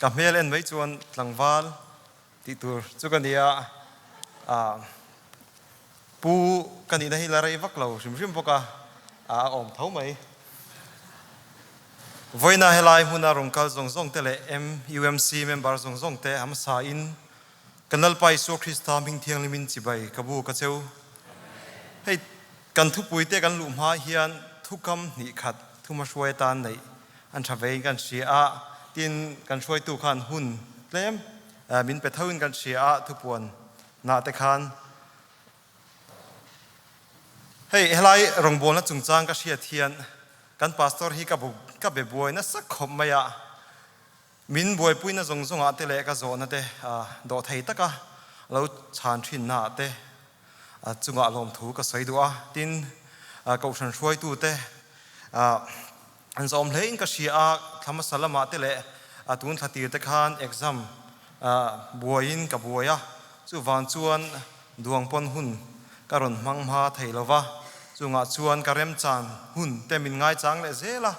กับเมลเอ็นไว้จวนหลังวาลติดตัวจุกันเดียปูกันดีได้ละไรวักเราชิมพวกอมเท่าไหมวันน่าเฮลัยมุนารงกัลซงเตเลMUMC memberซงเตหามสาอินกันนัลไปสู่คริสต์มิงเทียงลิมินจิบายกบูกระเจ้าให้กันทุกปุยเตกันลุมหาเฮียนทุกคำนิขัดทุกมาช่วยตานในอันทเวกันเสียตินกันช่วยตู้ขันหุ่นเล่มมินไปเท่ากันเสียทุกปวนนาแต่ขันให้เฮลัยรงบนและจุงจางก็เสียเทียนกันพาสตอร์ฮีกับเบบวยนะสักขมไม่อะมินบวยปุยนะจงอาเตเลก็โจนะเตดอไทยตะกะเราชานชินนาเตจุงอาลมถูก็ใส่ดัวตินก็ฉันช่วยตู้เตอันสมเลนก็เสียธรรมศาลมาเตเลตุนทัตีเตคานเอ็กซัมบวยินกับบวยจู่วันชวนดวงปนหุ่นกรณมังมาไทยละวะจู่งาชวนกระเรมจานหุ่นแต่มินง่ายจังเลยเจละ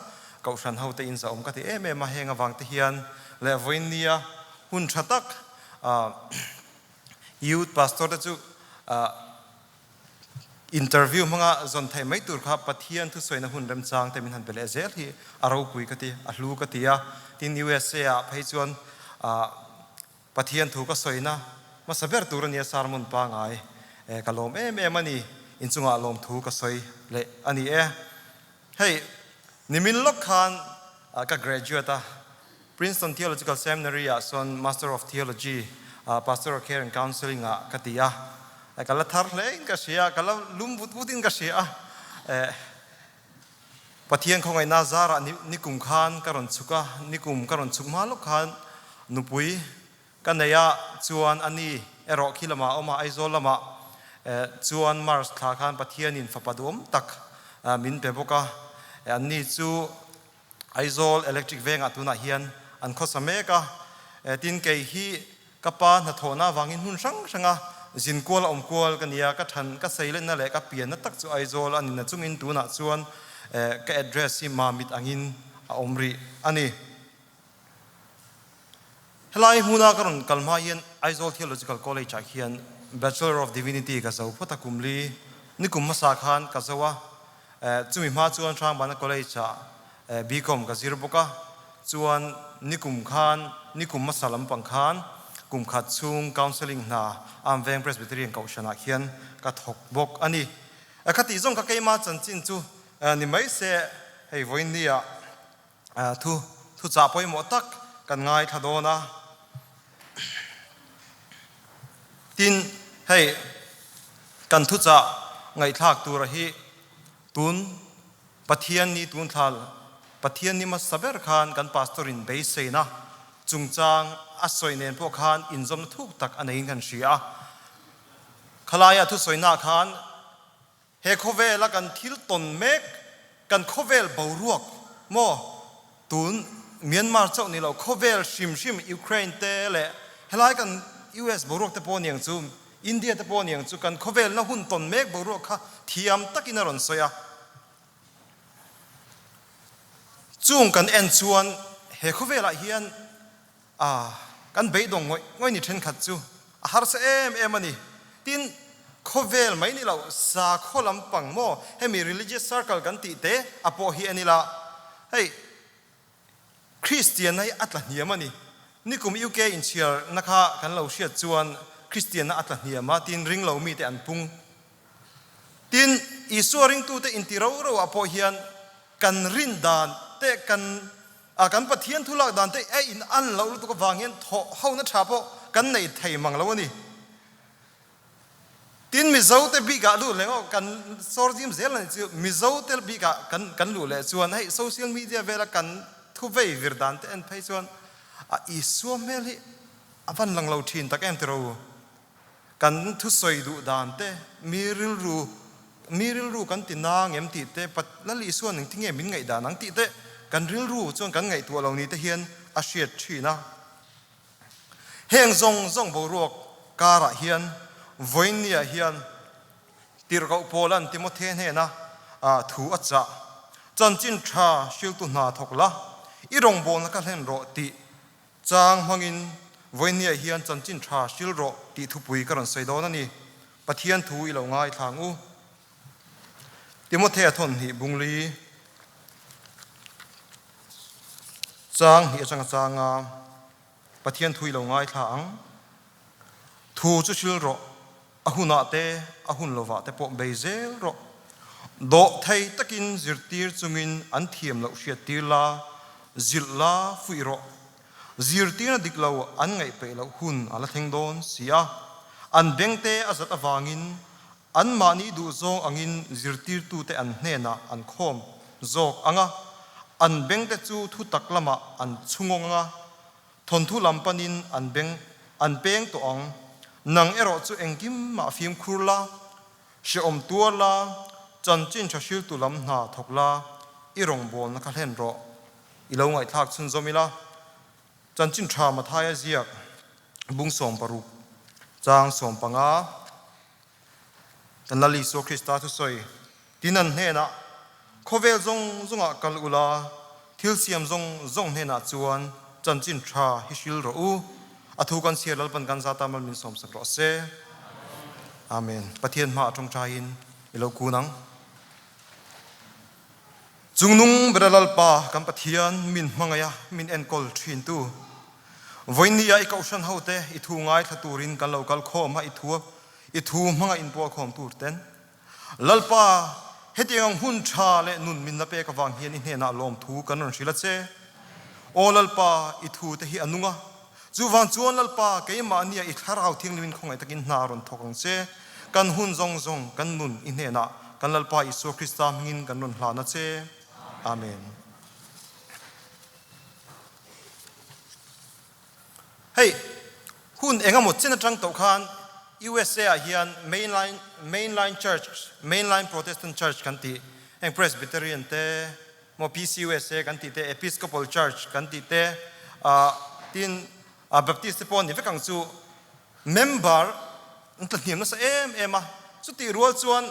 ก็ฉันเฮาเตอินสมก็ที่เมมาเฮงวังเทียนและวินเนียหุ่นชัตักยูทพาสตอร์จู่อินเตอร์วิวมังอ่ะจนไทยไม่ตุรครับปะเทียนทุสวยนะหุ่นเรมจางแต่มินหันเป็นเจลที่อารูกุยก็ที่อาลูก็ที่ที่ USA ไปชวนปะเทียนถูกก็สวยนะมาสเปรตัวนี้สารมุนปางไงกะลมมันนี่อินสุงอาลมถูกก็สวยเลยอันนี้ให้นิมินล็อกขันก็ graduate Princeton Theological Seminary ส่วน Master of Theology Pastoral Care and Counseling ก็ที่ก็ละทาร์เลยก็เสียก็ละลุ่มวุฒินก็เสียปะเทียนของไอ้นาซาระนิกุมขานกรณสุกะนิกุมกรณสุกมาลุกขานนุปุยกันเนียจวนอันนี้รอคิลมาออกมาไอโซลมาจวนมาร์สขาขานปะเทียนินฝับดวมตักมินเปบกะอันนี้จูไอโซลอิเล็กทริกเวงอัตุนาเฮียนอันข้อสมัยกะตินเกยฮีกับปานทนาวางินหุ่นสังจินกัวละกัวกันเนียก็ทันก็ใส่เล่นนั่นแหละก็เปลี่ยนนักตักจูไอโซลอันนี้นะจุงอินตัวน่ะจวนก็ address ที่มามิดอังินอมรีอันนี้เฮลัยมูนาการัลมาเฮียน Aizol Theological College เฮียน Bachelor of Divinity ก็จะพุทธคุมลีนิคุมมาสาขานก็จะว่าจุมิมาจวนช่างบ้าน college BCom ก็จิรบุกะจวนนิคุมขานนิคุมมาสลัมปังขานกุมขัดซุง counseling นาอัมเวง Presbyterian ก็ชนะเฮียนก็ถกบกอันนี้คติจงก็เกี่ยมาจันจินจูนี่ไม่เสียให้วันนี้ทุจ่าไปหมดตักกันง่ายทัดโดนะทินให้กันทุจ่าไงทักตัวระหีตุนปะเทียนนี้ตุนทัลปะเทียนนี้มาสับเบอร์ขานกันพาสตอรินเบสเซนะจุงจางอัศวินเนนพวกขานอินจอมทุกตักอันนี้กันเสียขลายทุสวยนาขานเฮโคเวลกันทิลตนเมกกันโคเวลบาวรวกโมตุนเมียนมาเจ้านี่เราโคเวลชิมยูเครนเตะเลยเฮลัยกัน US บาวรวกตะปนอย่างจูอินเดียตะปนอย่างจูกันโคเวลน่ะหุ่นตนเมกบาวรวกค่ะเทียมตักินารอนสอยจุงกันเอ็นชวนเฮโคเวลเฮียนกันเบยดงง่อยนี่เทนขัดจูฮาร์เซมันนี่ตินโคเวลไม่นี่เราสาโคลำปังโมให้มี religious circle กันติเตะอโปฮีอันนี้ละให้คริสเตียนในอัตลันเนียมันนี่กุมยูเคอินเชียร์นะคะกันเราเชียร์จวนคริสเตียนในอัตลันเนียมาตินริงเรามีแต่อันพุงตินอิสวริงตูเตอินติเราอโปฮีอันกันรินดานเตะกันปะเทียนทุลักดานเตะอินอันเราตัวก็วางเงี้ยเฮานัชชาโปกันในไทยมังแล้วนี่ตินมิโซเตบิกาลูเลยกันโซจิมเซลนี่จูมิโซเตบิกากันลูเลยชวนให้โซเชียลมีเดียเวลากันทุเววิร์ดันเตนไปชวนอิสวเมลิอวันหลังเราทินตะแกมเตรูกันทุสวยดูดานเตมีริลรูกันตินางเอ็มติเตปัดละลิส่วนหนึ่งที่เงี้ยมินไงดานังติเตกันริลรูจนกันไงตัวเรานี้เตเฮียนอาเชียชีนะเฮงซงบรวกการะเฮียนวันนี้เฮียนติรกาโปลันติโมเทนเฮนะถูอัจฉะจันจินชาชิลตุนาทกละอีรงโบนก็เล่นโรติ จางมังอินวันนี้เฮียนจันจินชาชิลโรตีทุปุยกระนใส่ดอนั่นนี่ปะเทียนทูอีเหล่าง่ายทางอูติโมเททนหิบุงลีจางหิจังจางาปะเทียนทูอีเหล่าง่ายทางทูจุชิลโรอาหุนาเตอาหุนโลวาเตปอเบเซลโรโดไทยตะกินจิรตีร์จุงินอันเทียมเหล่าเชียตีลาจิลลาฟุยโรจิรตีร์ดิกเหล่าอันไงไปเหล่าหุนอาลาเทงโดนเสียอันเบงเตอาจัดอวางินอันมานีดูซองอังินจิรตีร์ตูเตอันเนน่ะอันคอมโจกอังะอันเบงเตจูทุตักละมาอันชุงงะทนทุลำปนินอันเบงตัวอังนังเอรอจูเองกิมมาฟิมครูลาเชื่อมตัวลาจันจินชาชิลตุลำนาทกลาอีรงบอลนักเล่นรออีเหล่าไงทักชุนจอมิลาจันจินชามาทายเจียกบุงสมปรุกจางสมปังอาตันลลิโซคริสตาทุสอยดินันเฮนะโคเวลจงกัลอุลาทิลเซียมจงเฮนะจวนจันจินชาฮิชิลรอูอธุกันเสียลปันกันซาตามันมินสมสักรอเซอาเมนปะเทียนมาจงใจอินอีเหล่ากูนังจุงนุงเบรลลปากัมปะเทียนมินมังยามินเอ็นกอลทรินตูวันนี้ไอ้เก้าชันเฮาเตอิทูง่ายทัตูรินกันเรากัลโคมาอิทูมังอินปัวคอมตูร์เตนลลปาเฮติยังหุ่นชาเลนุนมินนับเอกวังเฮียนอินเฮนาลอมทูกันนนชิลเซโอลลปาอิทูเตฮิอนุงะจูวันจวนลลปาเกยมานี่อิทาราวทิ้งลินคงไอ้ตะกินนารอนทกังเซกันหุ่นจงกันนุนอินเฮนากันลลปาอิสุคริสตามินกันนุนลานะเซอาเมนเฮ้ยหุ่นเองหมดเส้นจังตกขัน USA เฮียน mainline church mainline Protestant church กันตีเอง Presbyterian เตโม PCUSA กันตีเต Episcopal Church กันตีเตทีนBaptist ปอนนี่เฟกังจู member นั่นนี่มันสเอ็มสุดที่รัวจวน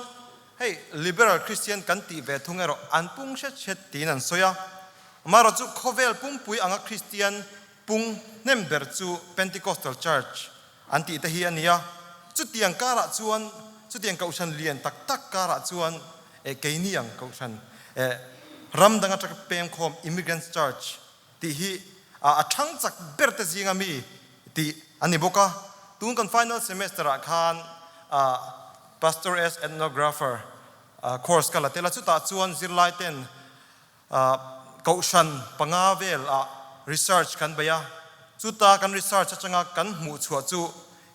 เฮ้ย liberal Christian กันตีเวทุงเอรออันปุ่งเช็ดตีนั่นสอยมาเราจูโคเวลปุ่งปุยอังกฤษ Christian ปุ่งเนมเบอร์จู Pentecostal Church อันตีเตเฮียนี่จุดที่ยังการะจวนจุดที่ยังเก่าชันเลียนตักการะจวนเกยนี่ยังเก่าชันรำดังจากเปมคอม Immigrant Church ที่ฮีช่างจากเบอร์เตจิงามีที่อันนี้บอกว่าตุนกัน final semester คันPastor as ethnographer course กันละแต่ละจุดจวนซิลไลเทนเก่าชันปังอาเวลresearch กันไปจุดกัน research จังกันหมู่ชัวจู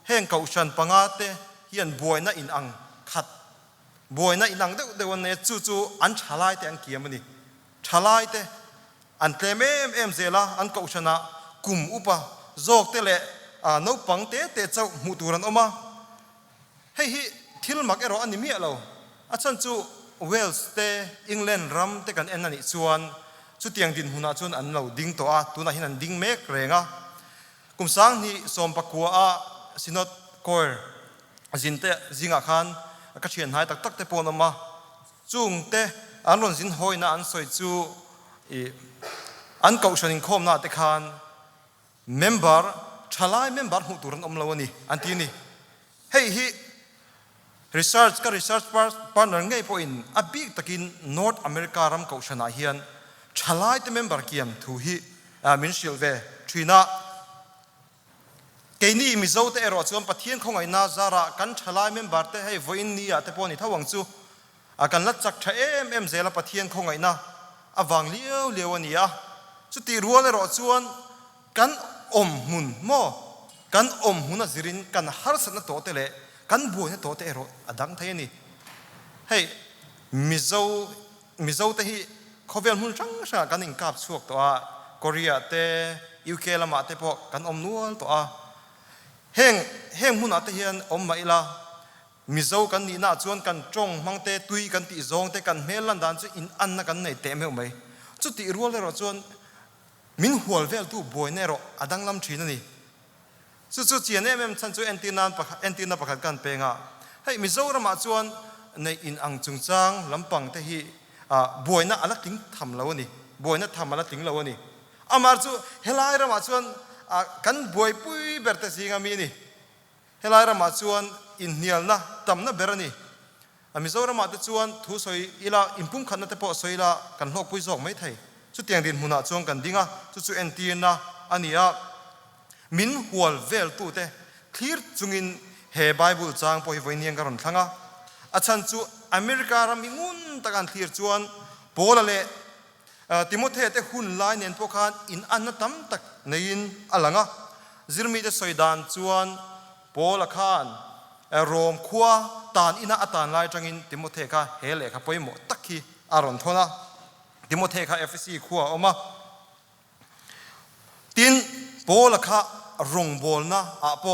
เฮงเก่าชันปังอาเตเฮียนบวยน่ะอินอังขัดบวยน่ะอินอังเดี๋ยววันนี้จูอันชาลายเตอันเกียมันนี่ชาลายเตอันเตเมเซล่าอันเก่าชันนะกุมอุปะโจกเตเลนปังเตเจ้าหมู่ตุรันออกมาเฮ้ยทิลมักเอรออันนี้มีอะไรอาจารย์จูเวลส์เตอังกฤษรัมเตกันเอ็นนั่นนี่ชวนสุดยังดินหุนาชวนอันเราดิ้งตัวตัวนั้นหินันดิ้งเมกเรงกุมสังนี่สมปักวัวสินอดคอยจินเตจิงอาคารก็เชียนหายตักเตปอนออกมาจุงเตอันรอนสินหอยน่ะอันสวยจูอันเก่าชนินคมน่ะเตคานเมมเบอร์ชลายเมมเบอร์หูตุรันอมลาวนี่อันที่นี่เฮ้ยresearch ก็ research partner ไงพออินอบิกตะกิน North America รำเก่าชนะเฮียนชลายเตเมมเบอร์เกียมทูฮีมินชิลเวทรีน่าเกนี่มิโซเตเอรอชวนปะเทียนของไอ้นาซาระกันชลายเมมเบอร์เตให้วอินนี่เตปอนี่ถ้าหวังจูกันลัดจักเอ็มเซลปะเทียนของไอ้นาวังเลี้ยวนี่สุดที่รัวเลยรอชวนกันหุนโมกันหุนจิรินกันฮาร์สนโตเตเลกันบัวเนี่ยโตเตเอรอดังเท่านี้เฮ้ยมิโซเตฮีเขาเวลหุ่นจังชากันอิงกับช่วงตัวเกาหลีเตยูเคละมาเตพอกันนัวตัวเฮงหุ่นเตเฮียนมาอีลามิโซกันนี่น่าชวนกันจงมังเตตุยกันติจงเตกันเมลันดานจะอินอันนักกันในเตมเอาไหมจุดที่รัวเลยรอชวนมินหัวเวลตู้บอยเนรอดังลำชีนั่นนี่สุดเจียนเนี่ยฉันจูเอ็นตีนาประกันเปงให้มิโซระมาชวนในอินอังจุงจังลำปังเตฮีบอยน่ะอะไรทิ้งทำแล้วนี่บอยน่ะทำอะไรทิ้งแล้วนี่อามาจูเฮลัยระมาชวน kan buai pui berte singa mi ni helai ra ma chuan in nial na tam na berani Mizoram ma te chuan thu soi ila impum khan na te po soila kan hlok pui jok mai thei chu tiang din huna chuang kan dinga chu NTN na ania min hual vel tu te clear chungin he Bible chang po hi voiniang karon thanga achan chu America ram ingun takan clear chuan Paul le Timothy te hun lai nen po khan in an tam tak nein alanga zirmi te soidan chuan Paul khan Rom khua tan ina atan lai tangin Timothy kha hele kha poimo takhi aron thona Timothy kha FSC khua oma tin Paul kha rong bol na apo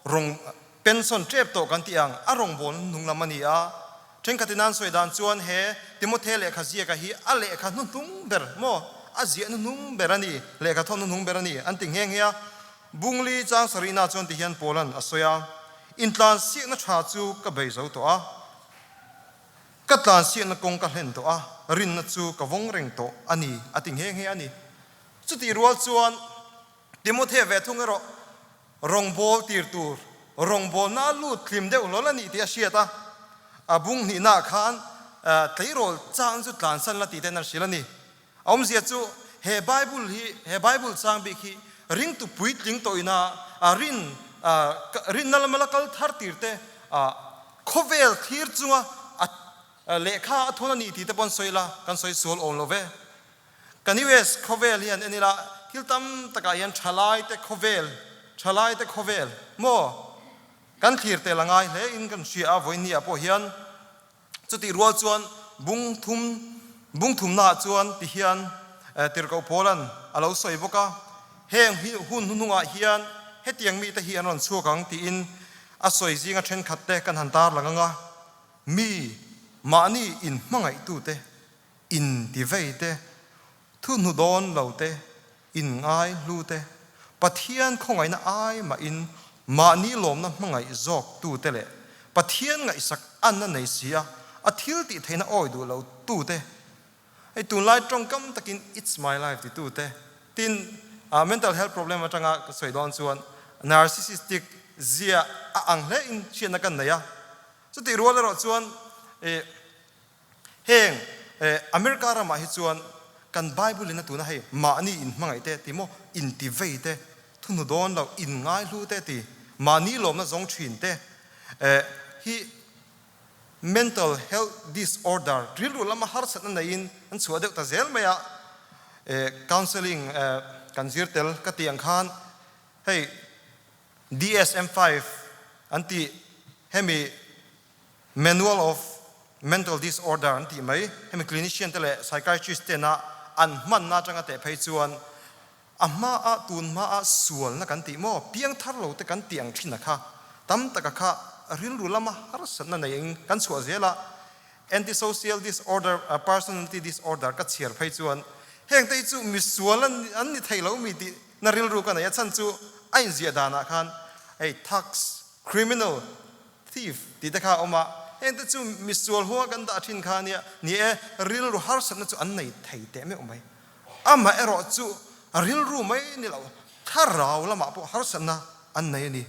rong pension trap to kan tiang arong bol nunglamani a thengkatinan soidan chuan he Timothy le kha zia ka hi ale kha nung ber mo azia nung berani le kha thon nung berani anting heng hia bungli chang sarina chuan ti hian Polan asoya intlan si na tha chu ka bei zo to a katlan si na kong ka hlen to a rin na chu ka wong reng to ani ating heng he ani chuti rual chuan Timothy ve thungero rong bol tir tur rong bol na lut klim de ulolani ti asiata abung ni na khan tleirol chang chu tlan san la ti ten silani om zia chu he Bible chang bi khi ring tu puit ling to ina rin nalamalakal thar tirte khovel thir chunga lekha thona ni ti te pon soila kan soi sol on love kaniwes khovel hian enila kiltam taka yan thalai te khovel mo kan thir te langai le in kan sia voini apo hian chuti rual chuan bung thum na chuan ti hian tirko Polan alo soi boka heng hun hununga hian hetiang mi te hi anon chuakang ti in asoi zinga then khatte kan hantar langanga mi mani in mangai tu te in ti veite thu nu don lo te in ngai lu te pathian khongai na ai ma in mani lom na mangai zok tu te le pathian ngai sak an na nei sia athil ti theina oi du lo tu te ai tu lai trong kam takin it's my life ti tu te tin mental health problem atanga soidon chuan narcissistic zia ang le in chiana kan naya chu ti rual ro chuan heng America ra ma hi chuan kan Bible in atuna hei ma ni in mangai te timo in ti vei te thunu don lo in ngai lu te ti ma ni lom na zong thin te hi mental health disorder drill lama har sat na in an chua de ta zel maya counseling kan zirtel ka tiang khan hei DSM-5 anti hemi manual of mental disorder anti mai hemi clinician tele psychiatrist te na an man na changa te phei chuan amma a tun ma a sual na kan ti mo piang thar lo te kan tiang thina kha tam taka kha ril rulama har san na nei kan chua zela antisocial disorder personality disorder ka chiar phei chuan heng te chu mi sualan an ni thailo mi ti na ril ru ka na ya chan chu ain zia dana khan ei tax criminal thief ti ta kha oma en te chu misual ho kan da thin kha nia ni ril ru har san chu an nei thei te me omai ama ero chu ril ru mai ni lo tharau lama po har san na an nei ni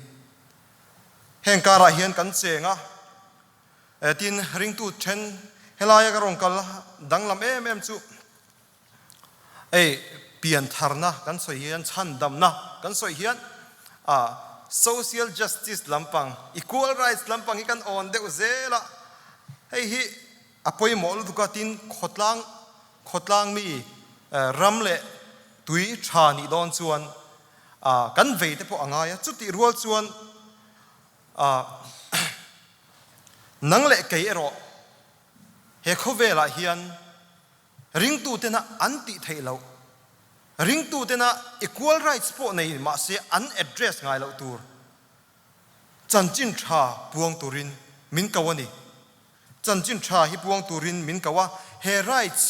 heng kara hian kan chenga tin ring tu then helaya ka rong kal danglam em chu ei pian tharna kan soi hian chandam na kan soi hian social justice lampang equal rights lampang hi kan on de uzela hei hi apoi mol du ka tin khotlang mi ramle tui thani don chuan kan vei te po angaya chuti rual chuan nangle kei ero he khovela hian ring tu te na anti theilo ring tu te na equal rights po nei ma se an address ngai lo tur chanchin tha puang turin min kawani chanchin tha hi puang turin min kawa he rights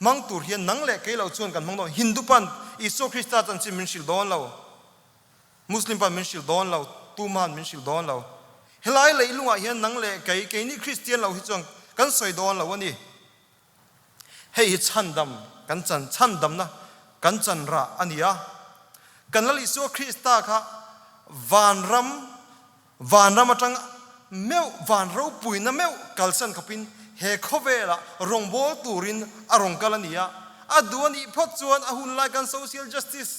mang tur hian nang le ke lo chuan kan mong no hindu pan iso krista chanchin min sil don lo muslim pan min sil don lo tu man min sil don lo helai leilunga hian nang le ke ni christian lo hi chuan kan soi don lo ani hei chandam kan chandam na kan chan ra ania กันละลิโซคริสตาค่ะวานรำมาจังเมื่อวานเราปุยนะเมื่อกัลสันขปินเฮคเวละรงโบตูรินอารมณ์กัลนียอดวนอีพอดจวนอาหุ่นไลกัน social justice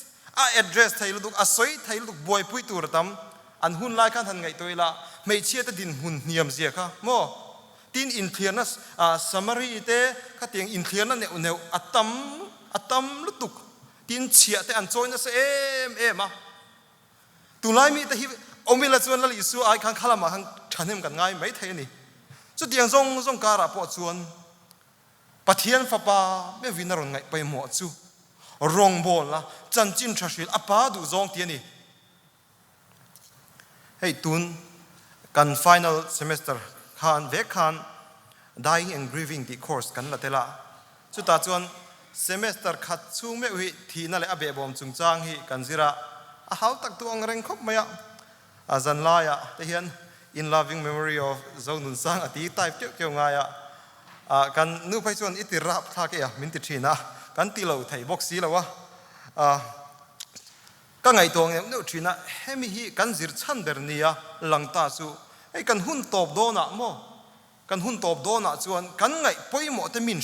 address ไทยลุกสอยไทยลุกบอยปุยตูระตำอันหุ่นไลกันทันไงตัวละไม่เชื่อแต่ดินหุ่นเนียมเสียค่ะโมตีนอินเทียนัสสมารีเตข้าเตียงอินเทียนันเนี่ยอัตตัมลุตุกตีนเชียแต่อันโจยนัสเอ็มตุลายมีแต่ฮิอมิลจวนละลิสูไอคันขลามาคันฉันเห็นกันง่ายไม่เท่นี่จุดเดียงทรงการะปอจวนปะเทียนฟ้าป่าไม่วินารนไงไปหมดจูรองบอลละจันจินทรัชิลอปาดูทรงเทียนี่ให้ตุนกัน final semester คันเวคัน dying and grieving the course กันละเทละจุดตาจวน semester ขัดชูไม่วิทีนั่นแหละอเบบอมจุงจางฮีกันจิระเขาตักตัวองเร่งคบไหมอาจารย์ลายแต่เห็น in loving memory of เจ้าหนุนสร้างอดีตไต่เกี่ยวไงกันนู้ไปชวนอิติรับท่าเกียมินติชีนะกันตีเราไทยบอกสีแล้ววะก็ไงตัวเนี่ยนู้ชีนะเฮมิฮีกันจิรชันเดอร์เนียหลังตาสูไอ้กันหุ่นตบโดนะโมกันหุ่นตบโดนะชวนกันไงปอยหมดแต่มิน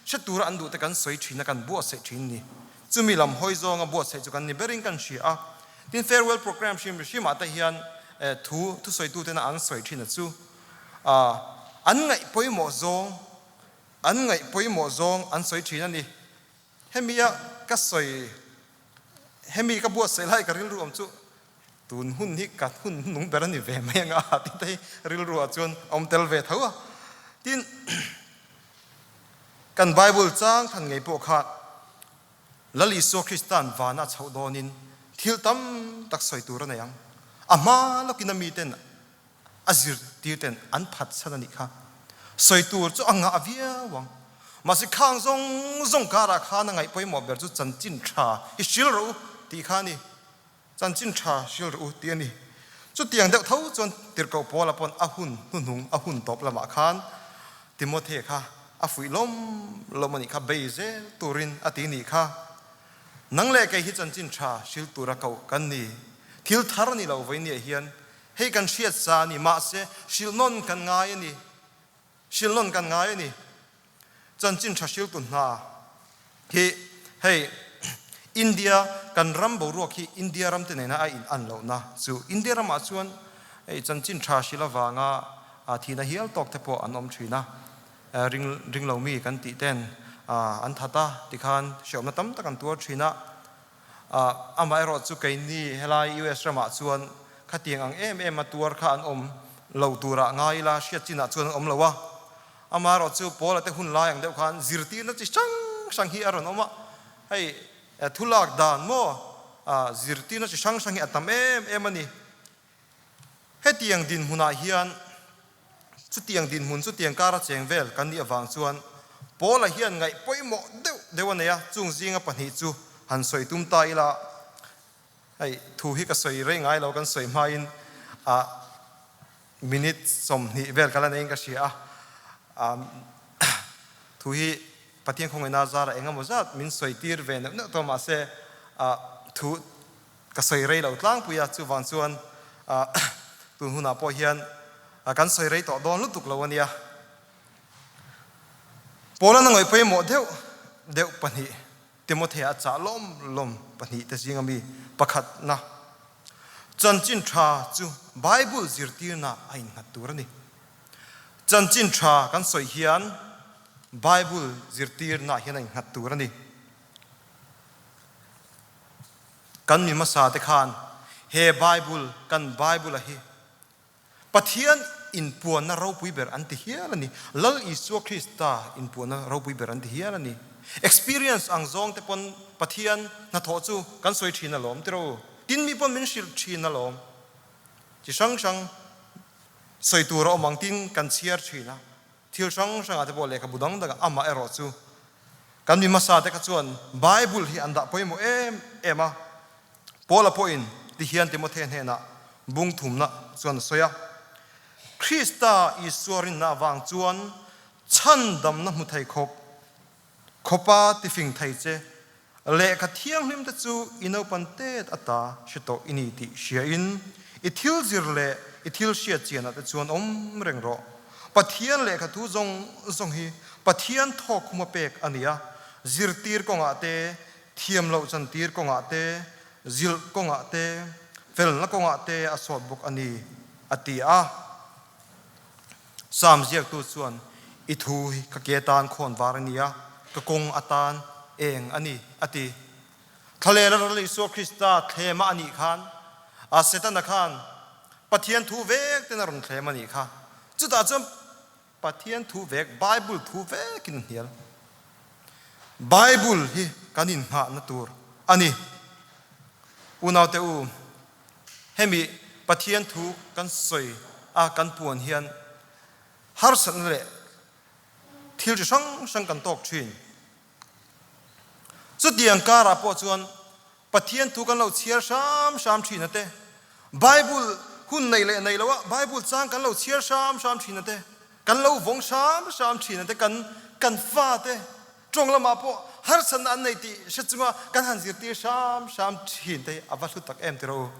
ชตัวอันดูแต่กันสวยชีนะกันบัวเสชีนี่จะมีลำห้อยจงบัวเสจุกันนี่เบริงกันชีที่ farewell program ชิมาแต่เฮียนทุสวยตูเตนะอันสวยชีนะจูอันไงปอยหมดจงอันไงปอยหมดจงอันสวยชีนั่นนี่เฮมีอะก็สวยเฮมีก็บัวเสไลก็ริลรวมจูตูนหุ่นนี่กัดหุ่นนุ่งเบรันนี่เวไม่ยังที่ได้ริลรัวจวนอมเตลเวทว่าที่กันไบเบิลจ้างทันไงพวกข้าละลิโซคริสตันวานาชาวโดนินทิลตัมตักสวยตัวนั่นยังอามาลูกินามีเต็นอาจิรตีเต็นอันพัดสันนิค่ะสวยตัวจู่อ่างอาเวียวังมาสิข้างทรงการาข้านั่งไงไปหมดเบอร์จู่จันจินชาอิชิลรูตีข้านี่จันจินชาชิลรูตีนี่จู่เตียงเด็กเท่าจนติดกับปอละปนอาหุ่นนุ่งอาหุ่นตบละมาขานติโมเทค่ะอาฟุยลมนี่ค่ะเบเซตูรินอาตินี่ค่ะนังเล่แกฮิจันจินชาชิลตุระเกากันนี่ทิลทาร์นี่เราไว้เนี่ยเฮียนให้กันเชียดซานี่มาเสชิลนนกันง่ายนี่ชิลนนกันง่ายนี่จันจินชาชิลตุนนาที่ให้อินเดียกันรำบรัวที่อินเดียรำที่ไหนนะไออันเรานะสู่อินเดียรำมาชวนไอจันจินชาชิลวางาทีน่ะเฮียลตอกเทปอันอมชีนะริงเรามีกันติเต้นอันทัตตาที่ขันเชื่อมตั้มตะกันตัวชีนะอามาเอรอจุกัยนี่เฮลัย US รำมาชวนขัดเตียงอังมาตัวขันอมเราตัวระง่ายละเชียจินะชวนอมละวะอามาเอรอจุปอละแต่หุ่นลายอย่างเดียวขันจิรตีนั่นจะช่างฮีอารอนอมะให้ทุลักดานโมจิรตีนั่นจะช่างฮีอัตตามมันนี่ให้เตียงดินหุ่นอาเฮียนสุดเตียงดินหุ่นสุดเตียงการะเจงเวลกันนี่วางชวนปอละเฮียนไงปอยหมดเดี๋ยววันนี้จุงจิงปัญหาจูหันสวยตุ้มตายละไอ้ทูฮิกสวยเร่งไงเรากันสวยมาอินมินิทสมนิเวลกันแล้วเองก็เสียทูฮิปะเทียงคงไม่น่าจะเองก็มั่วจัดมินสวยตีร์เวนเนี่ยตัวมาเสทูก็สวยเร่เราตั้งปุยจูวางชวนตุนหุ่นอาปอเฮียนกันสวยเร่ต่อโดนลุตุกแล้ววันนี้ปอละนั่งไอ้ไปหมดเดี๋ยวปัญหาติโมเธียจ่าล้มปัญหาแต่จริงมีประคัดนะจันจินชาจูไบเบิลจิรตีน่ะไอ้หัดตัวนี่จันจินชากันสวยเฮียนไบเบิลจิรตีน่ะเฮียนไอ้หัดตัวนี่กันมีมาสาเตคานเฮไบเบิลกันไบเบิลละเฮปะเทียนอินปวนนะเราปุยเบอร์อันที่เฮียละนี่ลลอิสุคริสตาอินปวนนะเราปุยเบอร์อันที่เฮียละนี่ experience อังซองแต่ปนปะเทียนนะทอจูกันสวยชีนะล้อมที่เราดินมีปนมินชิลชีนะล้อมที่ช่างสวยตัวเรามังตินกันเชียร์ชีนะที่ช่างอาจจะบอกเลยกับบุดังดังอามาเอรอจูกันมีมาสาแต่กจวนไบเบิลที่อันดับพอยโมมาพอละพออินที่เฮียนติโมเทนเฮนะบุงถุมนะส่วนสวยคริสตาอิสวรินนาวางจวนชันดำนะมุทัยคบปาติฟิงไทยเจ le ka thiang hlim te chu ino pantet ata shito initi shia in ithil zir le ithil shia chiana te chuan om reng ro pathian le ka tu zong hi pathian thok khuma pek ania zir tir ko nga te thiam lo chan tir ko nga te zil ko nga te fel na ko nga te asot buk ani ati a sam ziak tu chuan ithui ka ketan khon warania ka kong atan eng ani ati thalela rali so krista thema ani khan a setana khan pathian thu vek ten ron thema ni kha chuta cham pathian thu vek bible thu vek in hial bible hi kanin ha na tur ani unaw te u hemi pathian thu kan soi a kan puan hian har san le thil sang kan tok thin chu diang kara po chuan pathian thu kan lo chiar sam thin ate bible hun nei le nei lawa bible chang kan lo chiar sam thin ate kan lo vong sam thin ate kan fa te trong lama po har san an nei ti shachunga kan han zir ti sam thin te avalu tak em te ro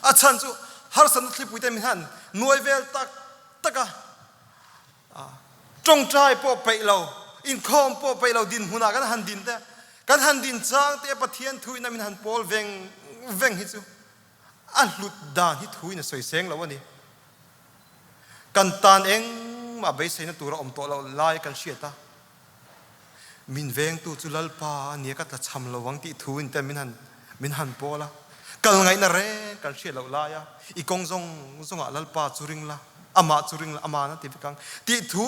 a chan chu har san thli pui te min han noi vel taka trong trai po pe lo in khom po pe lo din huna kan han din te kan han din chang te pathian thui na min han pol veng hi chu a lut dan hi thui na soi seng lo ani kan tan eng ma be sei na tura om to lo lai kan shiata min veng tu chu lalpa ni ka ta cham lo wang ti thuin te min han pola kal ngai na re kan shi lo la ya I kong zong a lalpa churing la ama na ti kang ti thu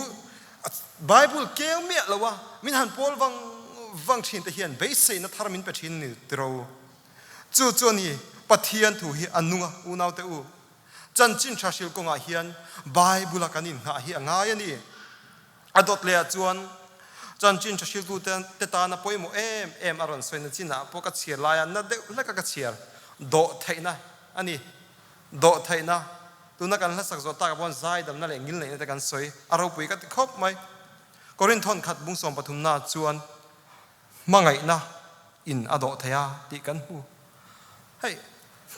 bible keu me lo wa min han pol wang thin te hian be sei na thar min pe thin ni tro chu ni pathian thu hi anunga unaw te u chan chin thashil ko nga hian bible kanin ha hi anga ya ni adot le chuan chan chin thashil tu te ta na poimo em aron soina china po ka chiar la ya na de la ka chiar do thaina ani do thaina tu na kan la sak zo ta bon zai dam na le ngil nei te kan soi aro pui ka khop mai korin thon khat bung som pathum na chuan mangai na in ado thaya ti kan hu hei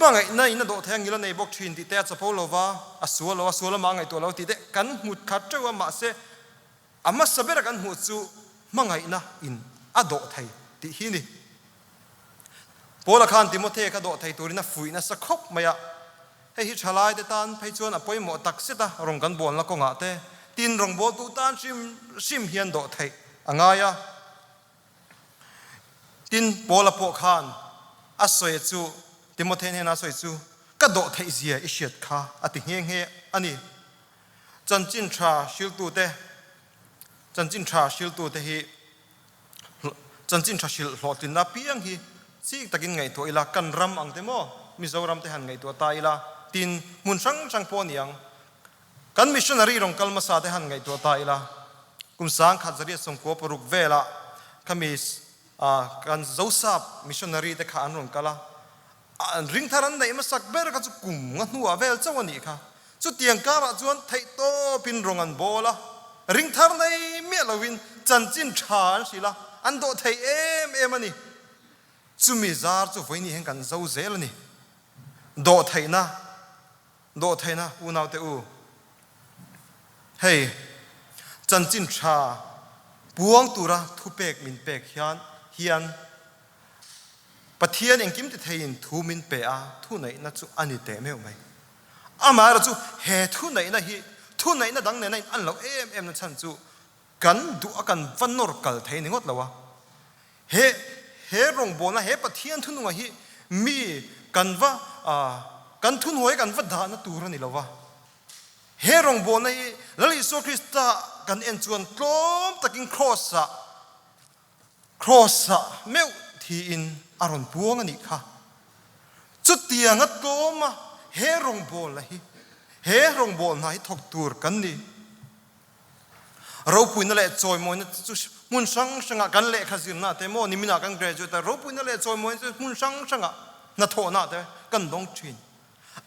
mangai na in ado thaya ngila nei bok thin ti te chapo lova asuala mangai to lo ti de kan mut khat chawa ma se ama sabera kan hu chu mangai na in ado thai ti hi ni pola khan timothe ka do thai turina fuina sa khop maya hei hi thalai de tan phei chuan apoi mo tak seta rong kan bol na ko nga te tin rong bol tu tan sim hian do thai angaya tin pola po khan asoi chu timothe ne na soi chu ka do thai zia ishet kha ati he ani chanchin tha shil tu te hi chanchin tha shil hlotin na piang hi chi takin ngai to ila kan ram ang te mo mizoram te han ngai to ta ila tin mun sang po niang kan missionary rong kalma sa te han ngai to ta ila kum sang khat zari song ko poruk vela kamis kan zosap missionary te kha an rong kala ring tharan nei ma sak ber ka chu kum nga hnuwa vel chawani kha chu tiang kara chuan thei to pin rong an bola ring thar nei me lovin chanchin than sila an do thei em ani chumi zar chu voini hen kan zo zel ani do theina unaw te u hei chanchin tha buang tura thupek min pek hian pathian engkim te thein thu min pe a thu nei na chu ani te meu mai ama ra chu he thu nei na dang nei an lo em na chan chu kan du akan vanor kal thei ni ngot lawa he rong bona he pathian thu nunga hi mi kanwa kan thun hoi kan va na tur ni lawa he rong bona hi lali so krista kan en chuan tlom takin crossa meu thi in aron puang ani kha chu tiang a tloma he rong bol na hi thok tur kan ni ro puina le choi moi na chu mun sanga kan le khazir na te mo ni mina kan graduate ro puina le choi moi mun sanga na tho na te kan dong thin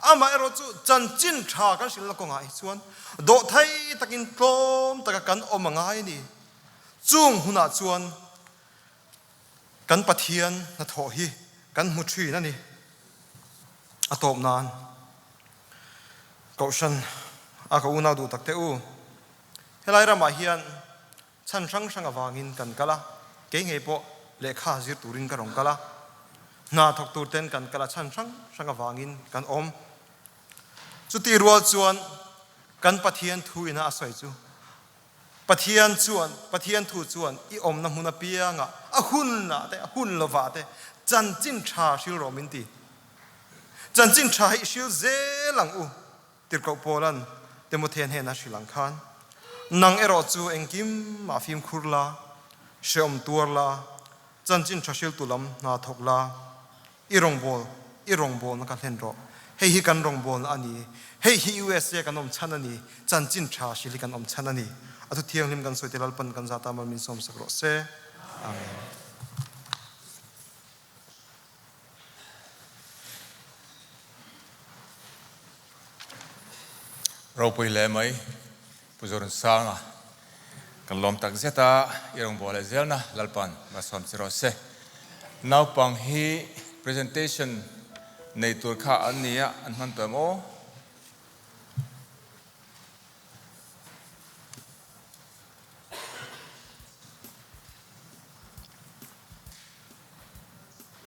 ama ero chu chanchin tha kan sil ko ngai chuan do thai takin tlom taka kan omangai ni chung huna chuan กันปะเทียนนะโถฮีกันมุทรีนั่นนี่อตบนานก็ฉันอากูน่าดูตักเตอูเฮลัยรามาเฮียนฉันช่างวางินกันกะละเก่งเอโปเลขาจิตตูรินกะรองกะละนาทกตูเต้นกันกะละฉันช่างวางินกันอมจุดที่รัวจวนกันปะเทียนทุยนะอาศัยจูปะเทียนจวนปะเทียนทุจวนอีอมน้ำมุนเปียงอ่ะหุ่นนะแต่หุ่นละวาแต่จันจินชาชิลโรมินตีจันจินชาฮิชิลเซลังอูติดกับโปแลนด์เดโมเทนเฮนัชิลังคานนางเอรอจูเองกิมมาฟิมคุรลาเชอมตัวลาจันจินชาชิลตุลัมนาทกลาอีรองโบลนักเล่นรอเฮฮิกันรองโบลอันนี้เฮฮิยูเอสเอกันอมชันอันนี้จันจินชาชิลิกันอมชันอันนี้อัตุเทียงลิมกันสวยเตลัลปันกันซาตามันมินสมสักรอเซอาเมนเราไปเลยไหมผู้จรสร้างกันลมตักเซตาอีรงบอลเซลนะลัลปันมาสมสิรอเซนาวปังฮี presentation ในตัวข้าอันนี้อันมันตัวโม